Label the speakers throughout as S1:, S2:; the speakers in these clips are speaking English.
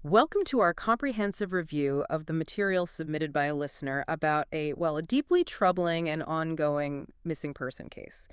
S1: Welcome to our comprehensive review of the material submitted by a listener about a deeply troubling and ongoing missing person case.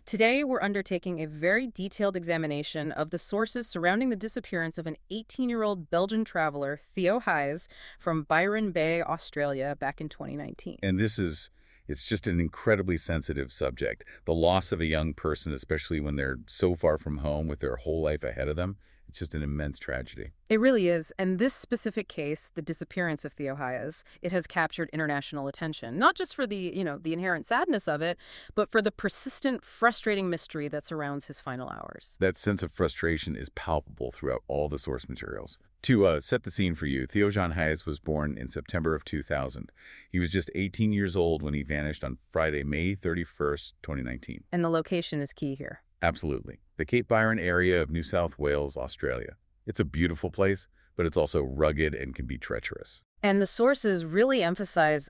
S1: Today, we're undertaking a very detailed examination of the sources surrounding the disappearance of an 18-year-old Belgian traveler, Théo Hayez, from Byron Bay, Australia, back in 2019.
S2: And it's just an incredibly sensitive subject. The loss of a young person, especially when they're so far from home with their whole life ahead of them, it's just an immense tragedy.
S1: It really is, and this specific case, the disappearance of Théo Hayez, it has captured international attention, not just for the inherent sadness of it, but for the persistent, frustrating mystery that surrounds his final hours.
S2: That sense of frustration is palpable throughout all the source materials. To set the scene for you, Théo Hayez was born in September of 2000. He was just 18 years old when he vanished on Friday, May 31st, 2019.
S1: And the location is key here.
S2: Absolutely. The Cape Byron area of New South Wales, Australia. It's a beautiful place, but it's also rugged and can be treacherous.
S1: And the sources really emphasize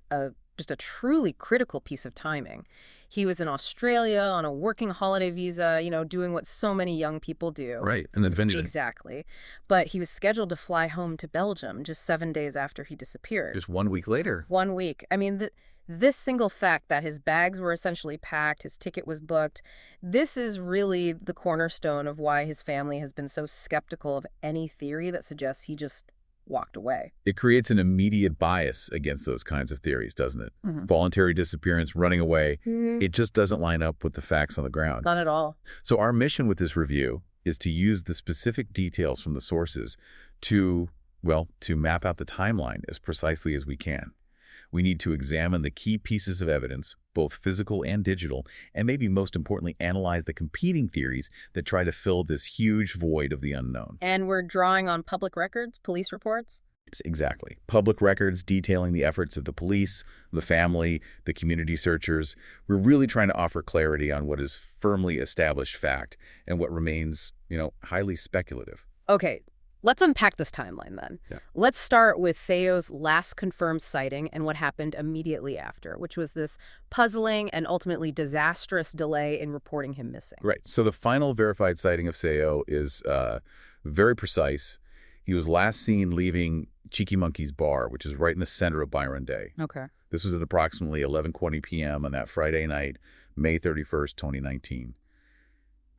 S1: just a truly critical piece of timing. He was in Australia on a working holiday visa, doing what so many young people do.
S2: Right, and then eventually.
S1: Exactly. But he was scheduled to fly home to Belgium just 7 days after he disappeared.
S2: Just 1 week later.
S1: 1 week. I mean, this single fact that his bags were essentially packed, his ticket was booked, this is really the cornerstone of why his family has been so skeptical of any theory that suggests he just walked away.
S2: It creates an immediate bias against those kinds of theories, doesn't it?
S1: Mm-hmm.
S2: Voluntary disappearance, running away, It just doesn't line up with the facts on the ground.
S1: Not at all.
S2: So our mission with this review is to use the specific details from the sources to map out the timeline as precisely as we can. We need to examine the key pieces of evidence, both physical and digital, and maybe most importantly, analyze the competing theories that try to fill this huge void of the unknown.
S1: And we're drawing on public records, police reports?
S2: Exactly. Public records detailing the efforts of the police, the family, the community searchers. We're really trying to offer clarity on what is firmly established fact and what remains, highly speculative.
S1: Okay. Let's unpack this timeline then.
S2: Yeah.
S1: Let's start with Theo's last confirmed sighting and what happened immediately after, which was this puzzling and ultimately disastrous delay in reporting him missing.
S2: Right. So the final verified sighting of Théo is very precise. He was last seen leaving Cheeky Monkey's bar, which is right in the center of Byron Bay.
S1: Okay.
S2: This was at approximately 11:20 p.m. on that Friday night, May 31st, 2019.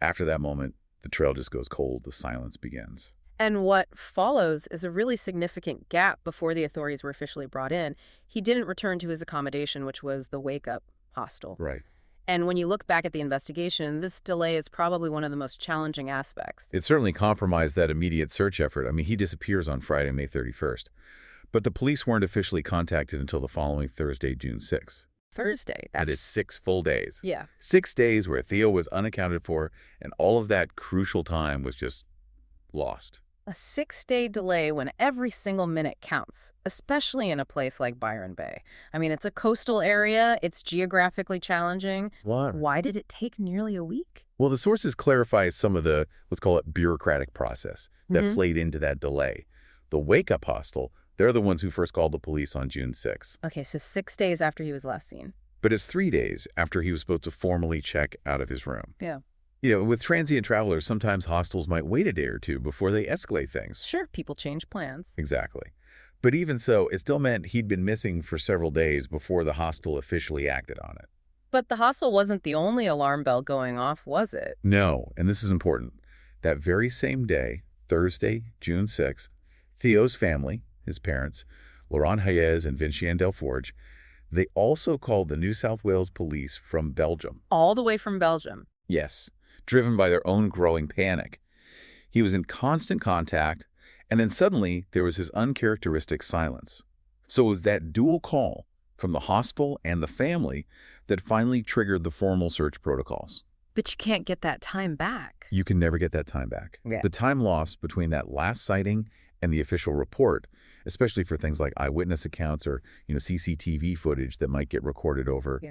S2: After that moment, the trail just goes cold. The silence begins.
S1: And what follows is a really significant gap before the authorities were officially brought in. He didn't return to his accommodation, which was the wake-up hostel.
S2: Right.
S1: And when you look back at the investigation, this delay is probably one of the most challenging aspects.
S2: It certainly compromised that immediate search effort. I mean, he disappears on Friday, May 31st. But the police weren't officially contacted until the following Thursday, June 6th.
S1: Thursday.
S2: That is 6 full days.
S1: Yeah.
S2: 6 days where Théo was unaccounted for, and all of that crucial time was just lost.
S1: A 6-day delay when every single minute counts, especially in a place like Byron Bay. I mean, it's a coastal area. It's geographically challenging. Why did it take nearly a week?
S2: Well, the sources clarify some of the, let's call it, bureaucratic process that played into that delay. The wake-up hostel, they're the ones who first called the police on June 6th.
S1: Okay, so 6 days after he was last seen.
S2: But it's 3 days after he was supposed to formally check out of his room.
S1: Yeah.
S2: With transient travelers, sometimes hostels might wait a day or two before they escalate things.
S1: Sure, people change plans.
S2: Exactly. But even so, it still meant he'd been missing for several days before the hostel officially acted on it.
S1: But the hostel wasn't the only alarm bell going off, was it?
S2: No, and this is important. That very same day, Thursday, June 6th, Théo's family, his parents, Laurent Hayez and Vinciane Delforge, they also called the New South Wales police from Belgium.
S1: All the way from Belgium?
S2: Yes, driven by their own growing panic. He was in constant contact, and then suddenly there was his uncharacteristic silence. So it was that dual call from the hospital and the family that finally triggered the formal search protocols.
S1: But you can't get that time back.
S2: You can never get that time back.
S1: Yeah.
S2: The time lost between that last sighting and the official report, especially for things like eyewitness accounts or CCTV footage that might get recorded over,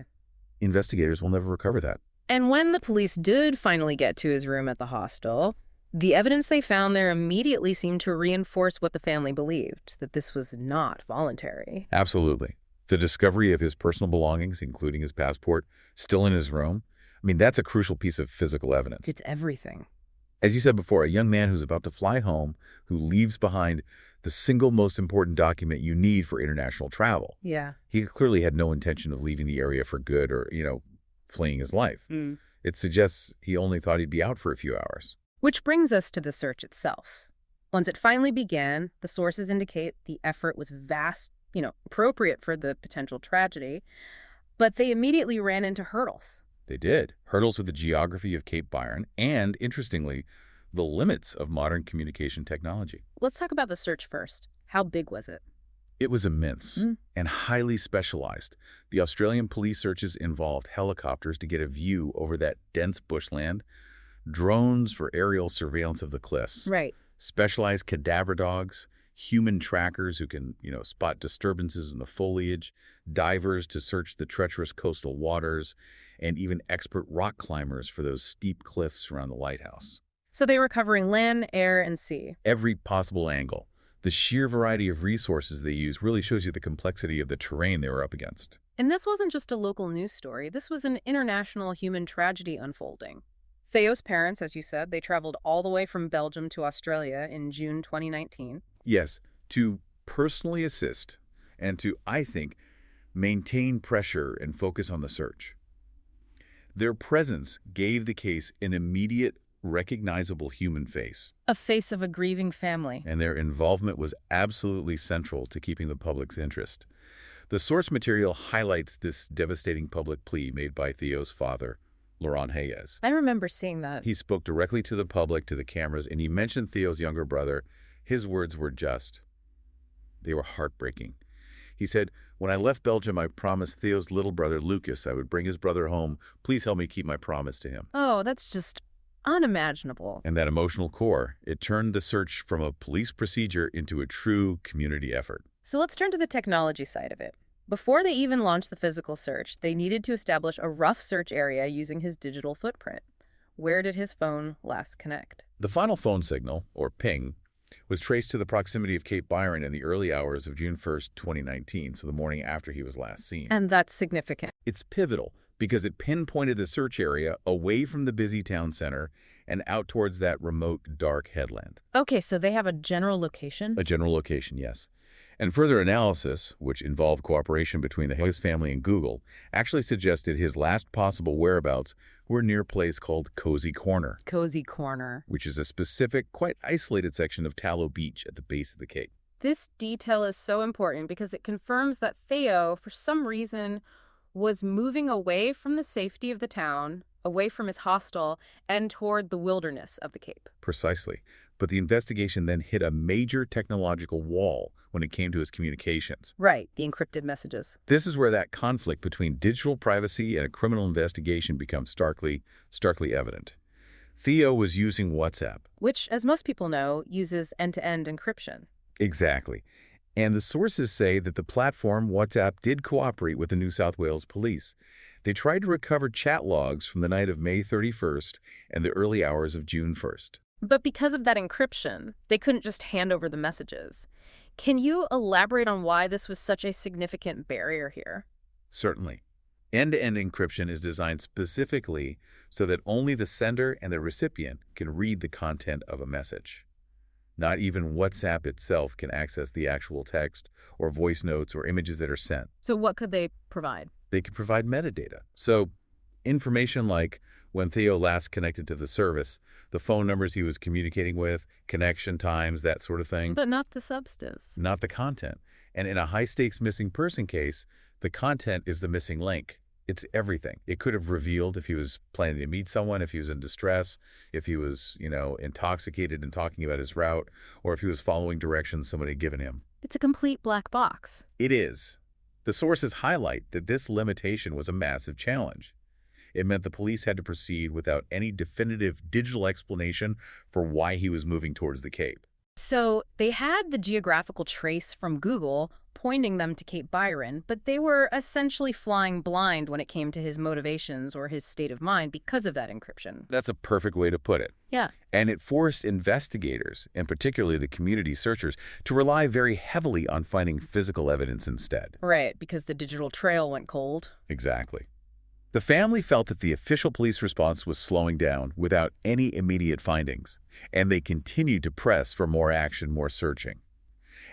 S2: investigators will never recover that.
S1: And when the police did finally get to his room at the hostel, the evidence they found there immediately seemed to reinforce what the family believed, that this was not voluntary.
S2: Absolutely. The discovery of his personal belongings, including his passport, still in his room, I mean, that's a crucial piece of physical evidence.
S1: It's everything.
S2: As you said before, a young man who's about to fly home, who leaves behind the single most important document you need for international travel.
S1: Yeah.
S2: He clearly had no intention of leaving the area for good or, fleeing his life.
S1: Mm.
S2: It suggests he only thought he'd be out for a few hours.
S1: Which brings us to the search itself. Once it finally began, the sources indicate the effort was vast, appropriate for the potential tragedy, but they immediately ran into hurdles.
S2: They did. Hurdles with the geography of Cape Byron and, interestingly, the limits of modern communication technology.
S1: Let's talk about the search first. How big was it?
S2: It was immense and highly specialized. The Australian police searches involved helicopters to get a view over that dense bushland, drones for aerial surveillance of the cliffs,
S1: Right.
S2: specialized cadaver dogs, human trackers who can, spot disturbances in the foliage, divers to search the treacherous coastal waters, and even expert rock climbers for those steep cliffs around the lighthouse.
S1: So they were covering land, air, and sea.
S2: Every possible angle. The sheer variety of resources they used really shows you the complexity of the terrain they were up against.
S1: And this wasn't just a local news story. This was an international human tragedy unfolding. Theo's parents, as you said, they traveled all the way from Belgium to Australia in June 2019.
S2: Yes, to personally assist and to, I think, maintain pressure and focus on the search. Their presence gave the case an immediate, recognizable human face.
S1: A face of a grieving family.
S2: And their involvement was absolutely central to keeping the public's interest. The source material highlights this devastating public plea made by Theo's father, Byron Hayez.
S1: I remember seeing that.
S2: He spoke directly to the public, to the cameras, and he mentioned Theo's younger brother. His words were they were heartbreaking. He said, "When I left Belgium, I promised Theo's little brother, Lucas, I would bring his brother home. Please help me keep my promise to him."
S1: Oh, that's just unimaginable.
S2: And that emotional core, it turned the search from a police procedure into a true community effort.
S1: So let's turn to the technology side of it. Before they even launched the physical search, they needed to establish a rough search area using his digital footprint. Where did his phone last connect?
S2: The final phone signal, or ping, was traced to the proximity of Cape Byron in the early hours of June 1st, 2019, so the morning after he was last seen.
S1: And that's significant.
S2: It's pivotal because it pinpointed the search area away from the busy town center and out towards that remote, dark headland.
S1: Okay, so they have a general location?
S2: A general location, yes. And further analysis, which involved cooperation between the Hayes family and Google, actually suggested his last possible whereabouts were near a place called Cozy Corner.
S1: Cozy Corner.
S2: Which is a specific, quite isolated section of Tallow Beach at the base of the Cape.
S1: This detail is so important because it confirms that Théo, for some reason, was moving away from the safety of the town, away from his hostel, and toward the wilderness of the Cape.
S2: Precisely. But the investigation then hit a major technological wall when it came to his communications.
S1: Right, the encrypted messages.
S2: This is where that conflict between digital privacy and a criminal investigation becomes starkly evident. Théo was using WhatsApp.
S1: Which, as most people know, uses end-to-end encryption.
S2: Exactly. And the sources say that the platform, WhatsApp, did cooperate with the New South Wales police. They tried to recover chat logs from the night of May 31st and the early hours of June 1st.
S1: But because of that encryption, they couldn't just hand over the messages. Can you elaborate on why this was such a significant barrier here?
S2: Certainly. End-to-end encryption is designed specifically so that only the sender and the recipient can read the content of a message. Not even WhatsApp itself can access the actual text or voice notes or images that are sent.
S1: So what could they provide?
S2: They could provide metadata. So information like when Théo last connected to the service, the phone numbers he was communicating with, connection times, that sort of thing.
S1: But not the substance.
S2: Not the content. And in a high-stakes missing person case, the content is the missing link. It's everything. It could have revealed if he was planning to meet someone, if he was in distress, if he was, intoxicated and talking about his route, or if he was following directions somebody had given him.
S1: It's a complete black box.
S2: It is. The sources highlight that this limitation was a massive challenge. It meant the police had to proceed without any definitive digital explanation for why he was moving towards the Cape.
S1: So they had the geographical trace from Google pointing them to Cape Byron, but they were essentially flying blind when it came to his motivations or his state of mind because of that encryption.
S2: That's a perfect way to put it.
S1: Yeah.
S2: And it forced investigators, and particularly the community searchers, to rely very heavily on finding physical evidence instead.
S1: Right, because the digital trail went cold.
S2: Exactly. The family felt that the official police response was slowing down without any immediate findings, and they continued to press for more action, more searching.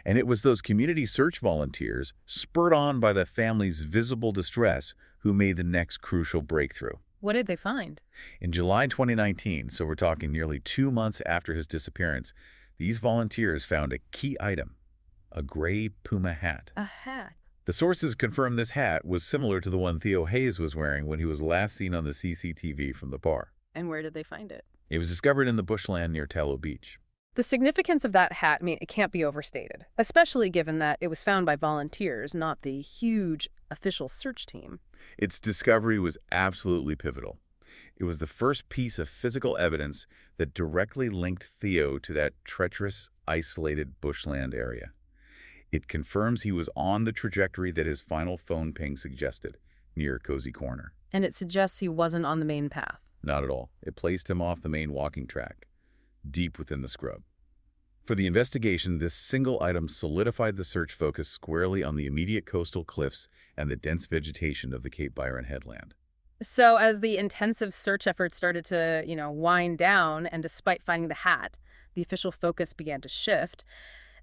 S2: And it was those community search volunteers, spurred on by the family's visible distress, who made the next crucial breakthrough.
S1: What did they find?
S2: In July 2019, so we're talking nearly 2 months after his disappearance, these volunteers found a key item, a gray Puma hat.
S1: A hat.
S2: The sources confirmed this hat was similar to the one Théo Hayez was wearing when he was last seen on the CCTV from the bar.
S1: And where did they find it?
S2: It was discovered in the bushland near Tallow Beach.
S1: The significance of that hat, it can't be overstated, especially given that it was found by volunteers, not the huge official search team.
S2: Its discovery was absolutely pivotal. It was the first piece of physical evidence that directly linked Théo to that treacherous, isolated bushland area. It confirms he was on the trajectory that his final phone ping suggested, near Cozy Corner.
S1: And it suggests he wasn't on the main path.
S2: Not at all. It placed him off the main walking track, deep within the scrub. For the investigation, this single item solidified the search focus squarely on the immediate coastal cliffs and the dense vegetation of the Cape Byron headland.
S1: So as the intensive search effort started to, wind down, and despite finding the hat, the official focus began to shift,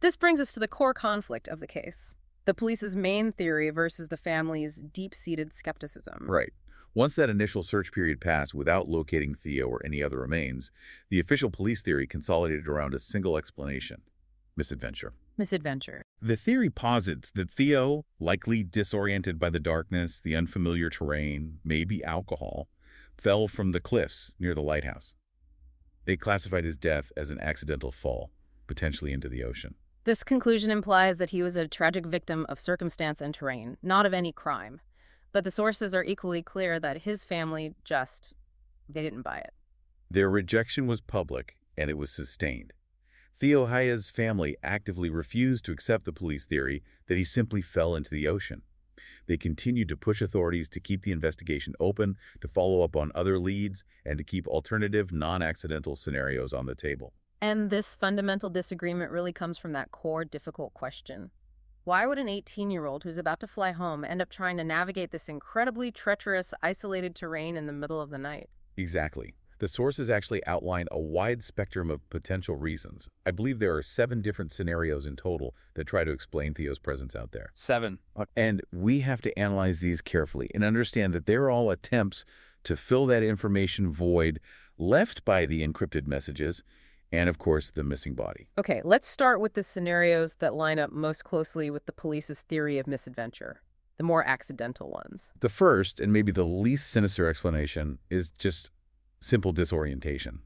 S1: this brings us to the core conflict of the case. The police's main theory versus the family's deep-seated skepticism.
S2: Right. Once that initial search period passed without locating Théo or any other remains, the official police theory consolidated around a single explanation: misadventure.
S1: Misadventure.
S2: The theory posits that Théo, likely disoriented by the darkness, the unfamiliar terrain, maybe alcohol, fell from the cliffs near the lighthouse. They classified his death as an accidental fall, potentially into the ocean.
S1: This conclusion implies that he was a tragic victim of circumstance and terrain, not of any crime. But the sources are equally clear that his family they didn't buy it.
S2: Their rejection was public, and it was sustained. Théo Hayez's family actively refused to accept the police theory that he simply fell into the ocean. They continued to push authorities to keep the investigation open, to follow up on other leads, and to keep alternative, non-accidental scenarios on the table.
S1: And this fundamental disagreement really comes from that core, difficult question. Why would an 18-year-old who's about to fly home end up trying to navigate this incredibly treacherous, isolated terrain in the middle of the night?
S2: Exactly. The sources actually outline a wide spectrum of potential reasons. I believe there are 7 different scenarios in total that try to explain Theo's presence out there.
S3: 7.
S2: And we have to analyze these carefully and understand that they're all attempts to fill that information void left by the encrypted messages and, of course, the missing body.
S1: Okay, let's start with the scenarios that line up most closely with the police's theory of misadventure, the more accidental ones.
S2: The first, and maybe the least sinister explanation, is just simple disorientation.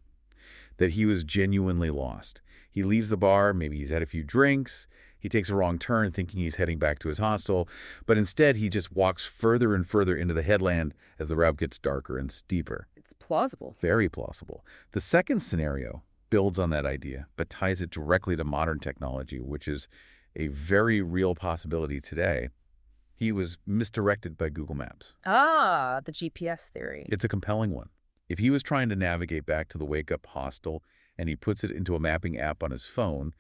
S2: That he was genuinely lost. He leaves the bar, maybe he's had a few drinks, he takes a wrong turn thinking he's heading back to his hostel, but instead he just walks further and further into the headland as the route gets darker and steeper.
S1: It's plausible.
S2: Very plausible. The second scenario builds on that idea, but ties it directly to modern technology, which is a very real possibility today. He was misdirected by Google Maps.
S1: Ah, the GPS theory.
S2: It's a compelling one. If he was trying to navigate back to the wake-up hostel and he puts it into a mapping app on his phone,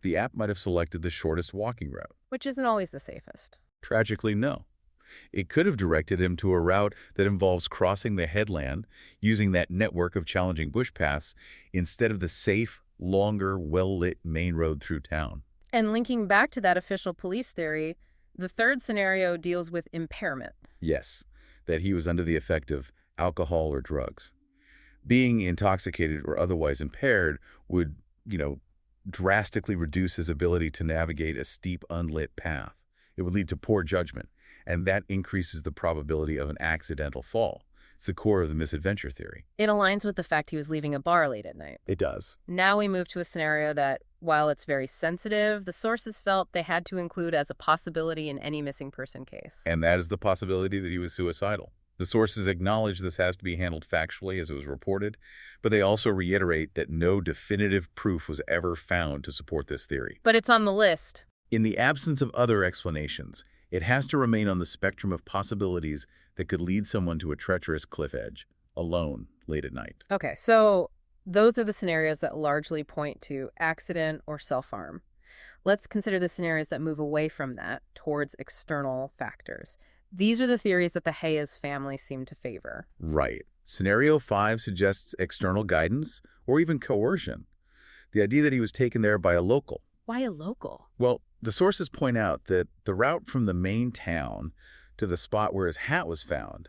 S2: the app might have selected the shortest walking route.
S1: Which isn't always the safest.
S2: Tragically, no. It could have directed him to a route that involves crossing the headland using that network of challenging bush paths instead of the safe, longer, well-lit main road through town.
S1: And linking back to that official police theory, the third scenario deals with impairment.
S2: Yes, that he was under the effect of alcohol or drugs. Being intoxicated or otherwise impaired would, drastically reduce his ability to navigate a steep, unlit path. It would lead to poor judgment, and that increases the probability of an accidental fall. It's the core of the misadventure theory.
S1: It aligns with the fact he was leaving a bar late at night.
S2: It does.
S1: Now we move to a scenario that, while it's very sensitive, the sources felt they had to include as a possibility in any missing person case.
S2: And that is the possibility that he was suicidal. The sources acknowledge this has to be handled factually as it was reported, but they also reiterate that no definitive proof was ever found to support this theory.
S1: But it's on the list.
S2: In the absence of other explanations, it has to remain on the spectrum of possibilities that could lead someone to a treacherous cliff edge, alone, late at night.
S1: Okay, so those are the scenarios that largely point to accident or self-harm. Let's consider the scenarios that move away from that towards external factors. These are the theories that the Hayez family seem to favor.
S2: Right. Scenario 5 suggests external guidance or even coercion. The idea that he was taken there by a local.
S1: Why a local?
S2: Well, the sources point out that the route from the main town to the spot where his hat was found,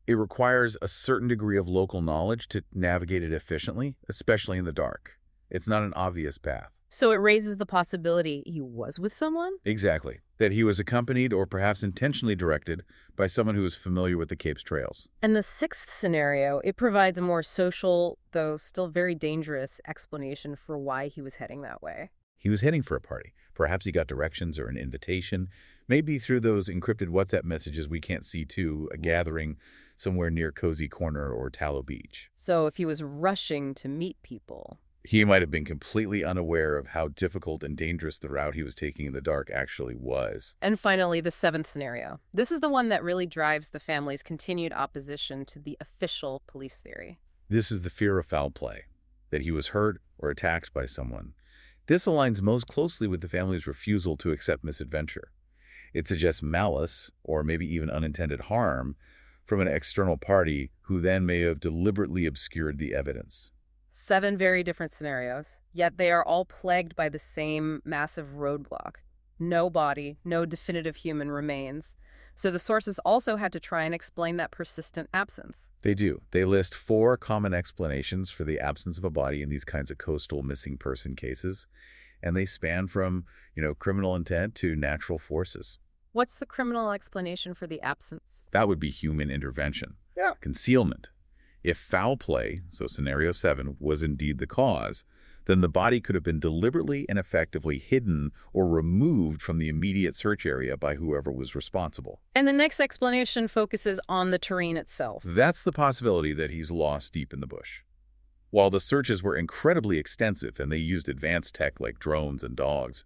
S2: it requires a certain degree of local knowledge to navigate it efficiently, especially in the dark. It's not an obvious path.
S1: So it raises the possibility he was with someone?
S2: Exactly. That he was accompanied or perhaps intentionally directed by someone who was familiar with the Cape's trails.
S1: And the sixth scenario, it provides a more social, though still very dangerous, explanation for why he was heading that way.
S2: He was heading for a party. Perhaps he got directions or an invitation, maybe through those encrypted WhatsApp messages we can't see to a gathering somewhere near Cozy Corner or Tallow Beach.
S1: So if he was rushing to meet people...
S2: He might have been completely unaware of how difficult and dangerous the route he was taking in the dark actually was.
S1: And finally, the seventh scenario. This is the one that really drives the family's continued opposition to the official police theory.
S2: This is the fear of foul play, that he was hurt or attacked by someone. This aligns most closely with the family's refusal to accept misadventure. It suggests malice, or maybe even unintended harm, from an external party who then may have deliberately obscured the evidence.
S1: 7 very different scenarios, yet they are all plagued by the same massive roadblock. No body, no definitive human remains. So the sources also had to try and explain that persistent absence.
S2: They do. They list 4 common explanations for the absence of a body in these kinds of coastal missing person cases, and they span from, criminal intent to natural forces.
S1: What's the criminal explanation for the absence?
S2: That would be human intervention.
S1: Yeah.
S2: Concealment. If foul play, so scenario 7, was indeed the cause, then the body could have been deliberately and effectively hidden or removed from the immediate search area by whoever was responsible.
S1: And the next explanation focuses on the terrain itself.
S2: That's the possibility that he's lost deep in the bush. While the searches were incredibly extensive and they used advanced tech like drones and dogs,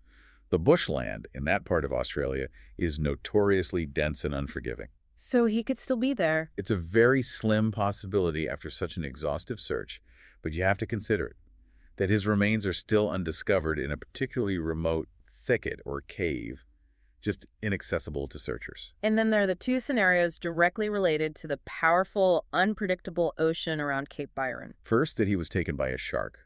S2: the bushland in that part of Australia is notoriously dense and unforgiving.
S1: So he could still be there.
S2: It's a very slim possibility after such an exhaustive search, but you have to consider it, that his remains are still undiscovered in a particularly remote thicket or cave, just inaccessible to searchers.
S1: And then there are the 2 scenarios directly related to the powerful, unpredictable ocean around Cape Byron.
S2: First, that he was taken by a shark.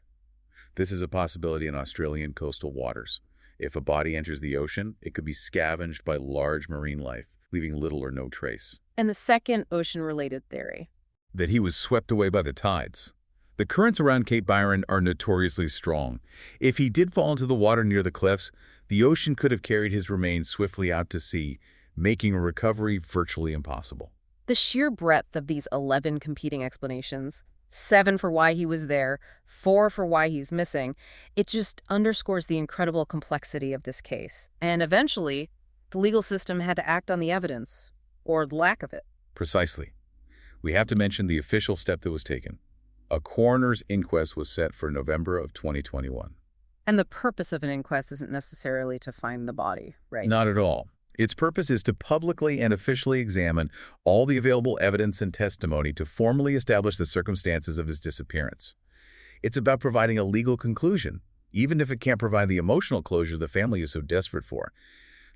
S2: This is a possibility in Australian coastal waters. If a body enters the ocean, it could be scavenged by large marine life, leaving little or no trace.
S1: And the second ocean-related theory.
S2: That he was swept away by the tides. The currents around Cape Byron are notoriously strong. If he did fall into the water near the cliffs, the ocean could have carried his remains swiftly out to sea, making a recovery virtually impossible.
S1: The sheer breadth of these 11 competing explanations, 7 for why he was there, 4 for why he's missing, it just underscores the incredible complexity of this case. And eventually, the legal system had to act on the evidence, or the lack of it.
S2: Precisely. We have to mention the official step that was taken. A coroner's inquest was set for November of 2021.
S1: And the purpose of an inquest isn't necessarily to find the body, right?
S2: Not at all. Its purpose is to publicly and officially examine all the available evidence and testimony to formally establish the circumstances of his disappearance. It's about providing a legal conclusion, even if it can't provide the emotional closure the family is so desperate for.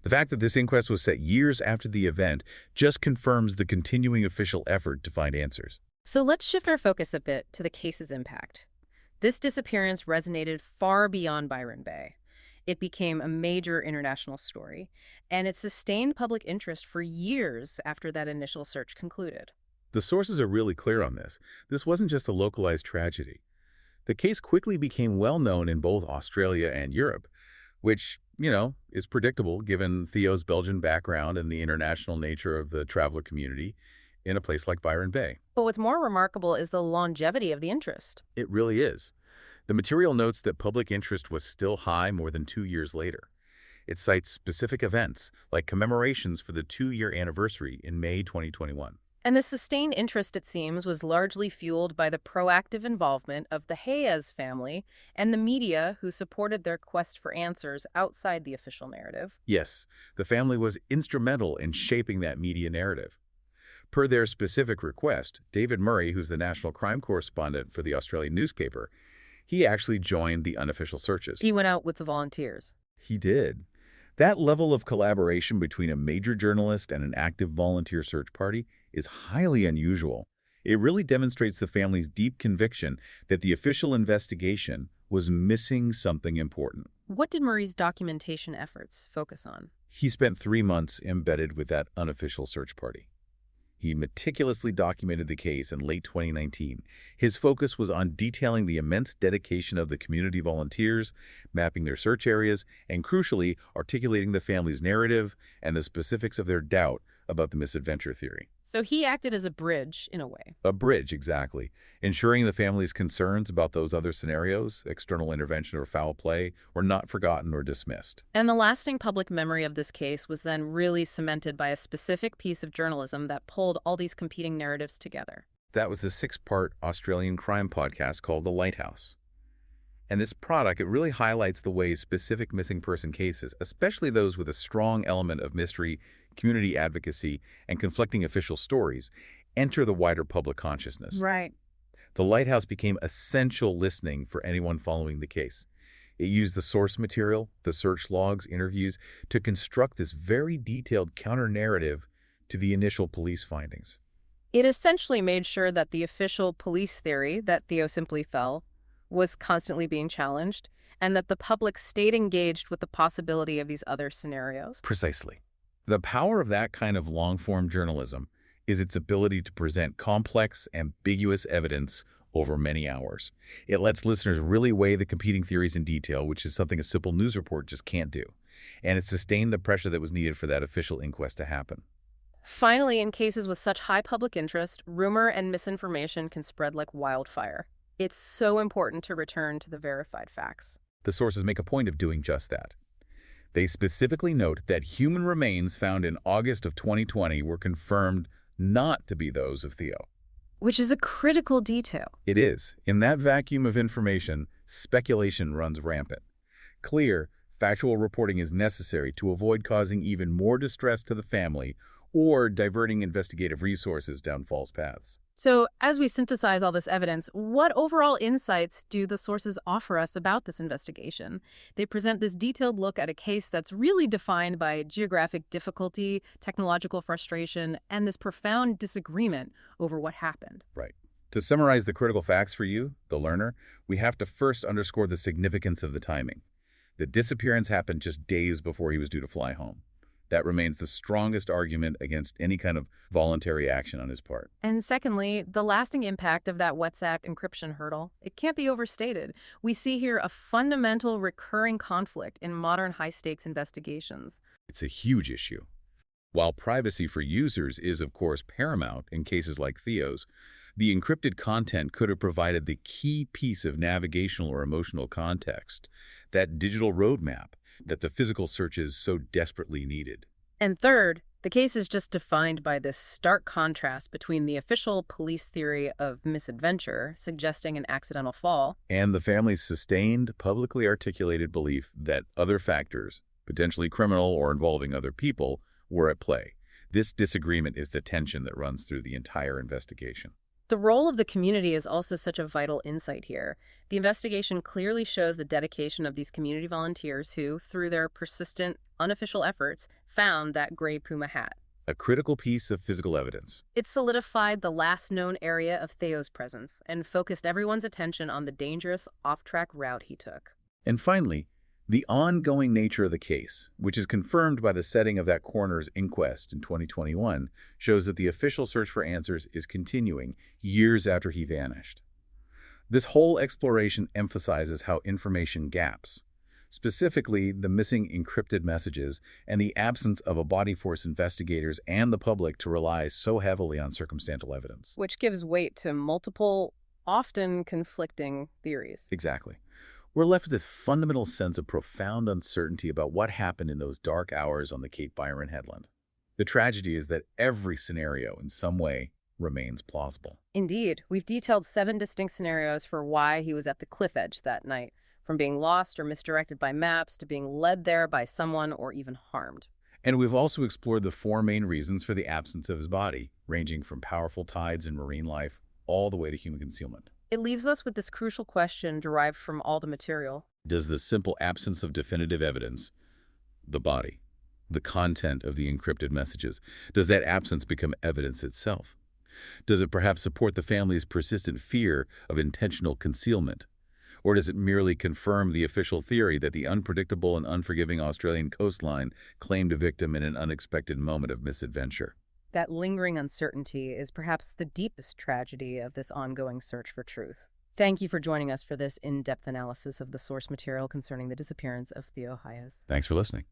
S2: The fact that this inquest was set years after the event just confirms the continuing official effort to find answers.
S1: So let's shift our focus a bit to the case's impact. This disappearance resonated far beyond Byron Bay. It became a major international story, and it sustained public interest for years after that initial search concluded.
S2: The sources are really clear on this. This wasn't just a localized tragedy. The case quickly became well known in both Australia and Europe, which, is predictable given Theo's Belgian background and the international nature of the traveler community in a place like Byron Bay.
S1: But what's more remarkable is the longevity of the interest.
S2: It really is. The material notes that public interest was still high more than 2 years later. It cites specific events, like commemorations for the 2-year anniversary in May 2021.
S1: And the sustained interest, it seems, was largely fueled by the proactive involvement of the Hayez family and the media who supported their quest for answers outside the official narrative.
S2: Yes, the family was instrumental in shaping that media narrative. Per their specific request, David Murray, who's the national crime correspondent for the Australian newspaper, he actually joined the unofficial searches.
S1: He went out with the volunteers.
S2: He did. That level of collaboration between a major journalist and an active volunteer search party is highly unusual. It really demonstrates the family's deep conviction that the official investigation was missing something important.
S1: What did Murray's documentation efforts focus on?
S2: He spent 3 months embedded with that unofficial search party. He meticulously documented the case in late 2019. His focus was on detailing the immense dedication of the community volunteers, mapping their search areas, and crucially, articulating the family's narrative and the specifics of their doubt about the misadventure theory.
S1: So he acted as a bridge, in a way.
S2: A bridge, exactly. Ensuring the family's concerns about those other scenarios, external intervention or foul play, were not forgotten or dismissed.
S1: And the lasting public memory of this case was then really cemented by a specific piece of journalism that pulled all these competing narratives together.
S2: That was the 6-part Australian crime podcast called The Lighthouse. And this product, it really highlights the ways specific missing person cases, especially those with a strong element of mystery, community advocacy, and conflicting official stories, enter the wider public consciousness.
S1: Right.
S2: The Lighthouse became essential listening for anyone following the case. It used the source material, the search logs, interviews, to construct this very detailed counter-narrative to the initial police findings.
S1: It essentially made sure that the official police theory that Theo simply fell was constantly being challenged, and that the public stayed engaged with the possibility of these other scenarios.
S2: Precisely. The power of that kind of long-form journalism is its ability to present complex, ambiguous evidence over many hours. It lets listeners really weigh the competing theories in detail, which is something a simple news report just can't do. And it sustained the pressure that was needed for that official inquest to happen.
S1: Finally, in cases with such high public interest, rumor and misinformation can spread like wildfire. It's so important to return to the verified facts.
S2: The sources make a point of doing just that. They specifically note that human remains found in August of 2020 were confirmed not to be those of Theo.
S1: Which is a critical detail.
S2: It is. In that vacuum of information, speculation runs rampant. Clear, factual reporting is necessary to avoid causing even more distress to the family or diverting investigative resources down false paths.
S1: So, as we synthesize all this evidence, what overall insights do the sources offer us about this investigation? They present this detailed look at a case that's really defined by geographic difficulty, technological frustration, and this profound disagreement over what happened.
S2: Right. To summarize the critical facts for you, the learner, we have to first underscore the significance of the timing. The disappearance happened just days before he was due to fly home. That remains the strongest argument against any kind of voluntary action on his part.
S1: And secondly, the lasting impact of that WhatsApp encryption hurdle, it can't be overstated. We see here a fundamental recurring conflict in modern high-stakes investigations.
S2: It's a huge issue. While privacy for users is, of course, paramount in cases like Theo's, the encrypted content could have provided the key piece of navigational or emotional context, that digital roadmap that the physical searches so desperately needed.
S1: And third, the case is just defined by this stark contrast between the official police theory of misadventure, suggesting an accidental fall,
S2: and the family's sustained, publicly articulated belief that other factors, potentially criminal or involving other people, were at play. This disagreement is the tension that runs through the entire investigation.
S1: The role of the community is also such a vital insight here. The investigation clearly shows the dedication of these community volunteers who, through their persistent, unofficial efforts, found that gray puma hat.
S2: A critical piece of physical evidence.
S1: It solidified the last known area of Theo's presence and focused everyone's attention on the dangerous, off-track route he took.
S2: And finally, the ongoing nature of the case, which is confirmed by the setting of that coroner's inquest in 2021, shows that the official search for answers is continuing years after he vanished. This whole exploration emphasizes how information gaps, specifically the missing encrypted messages and the absence of a body force investigators and the public to rely so heavily on circumstantial evidence.
S1: Which gives weight to multiple, often conflicting theories.
S2: Exactly. We're left with this fundamental sense of profound uncertainty about what happened in those dark hours on the Cape Byron headland. The tragedy is that every scenario, in some way, remains plausible.
S1: Indeed. We've detailed 7 distinct scenarios for why he was at the cliff edge that night, from being lost or misdirected by maps to being led there by someone or even harmed.
S2: And we've also explored the 4 main reasons for the absence of his body, ranging from powerful tides in marine life all the way to human concealment.
S1: It leaves us with this crucial question derived from all the material.
S2: Does the simple absence of definitive evidence the body, the content of the encrypted messages? Does that absence become evidence itself? Does it perhaps support the family's persistent fear of intentional concealment? Or does it merely confirm the official theory that the unpredictable and unforgiving Australian coastline claimed a victim in an unexpected moment of misadventure?
S1: That lingering uncertainty is perhaps the deepest tragedy of this ongoing search for truth. Thank you for joining us for this in-depth analysis of the source material concerning the disappearance of Théo Hayez.
S2: Thanks for listening.